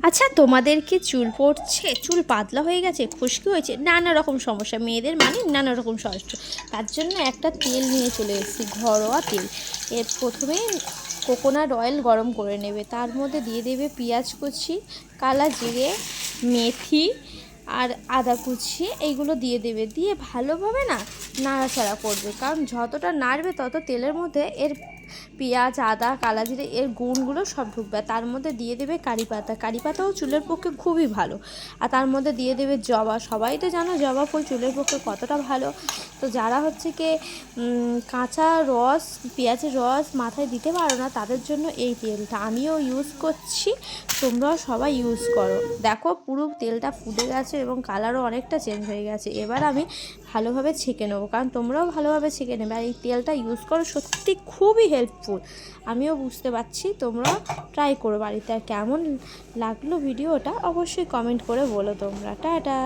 আচ্ছা, তোমাদের কি চুল পড়ছে, চুল পাতলা হয়ে গেছে, খুশকি হয়েছে, নানা রকম সমস্যা, মেয়েদের মানে নানা রকম সমস্যা, তার জন্য একটা তেল নিয়ে চলে এসেছি, ঘরোয়া তেল। এর প্রথমে কোকোনাট অয়েল গরম করে নেবে, তার মধ্যে দিয়ে দেবে পেঁয়াজ কুচি, কালা জিরে, মেথি আর আদা কুচি, এইগুলো দিয়ে দেবে, দিয়ে ভালোভাবে নাড়াচাড়া করবে, কারণ যতটা নাড়বে তত তেলের মধ্যে এর পেঁয়াজ, আদা, কালা জিরে এর গুণগুলো সব ঢুকবে। তার মধ্যে দিয়ে দেবে কারি পাতা, কারি পাতাও চুলের পক্ষে খুবই ভালো। আর তার মধ্যে দিয়ে দেবে জবা, সবাই তো জানো জবা ফুল চুলের পক্ষে কতটা ভালো। তো যারা হচ্ছে কি কাঁচা রস, পেঁয়াজের রস মাথায় দিতে পারো না, তাদের জন্য এই তেলটা আমিও ইউজ করছি, তোমরাও সবাই ইউজ করো। দেখো পুরো তেলটা ফুটে গেছে এবং কালারও অনেকটা চেঞ্জ হয়ে গেছে। এবার আমি ভালোভাবে ছেঁকে নেবো, কারণ তোমরাও ভালোভাবে ছেঁকে নেবে। আর এই তেলটা ইউজ করো, সত্যি খুবই হেল্পফুল, আমিও বুঝতে পারছি। তোমরাও ট্রাই করো বাড়িতে। আর কেমন লাগলো ভিডিওটা অবশ্যই কমেন্ট করে বলো তোমরা। টাটা।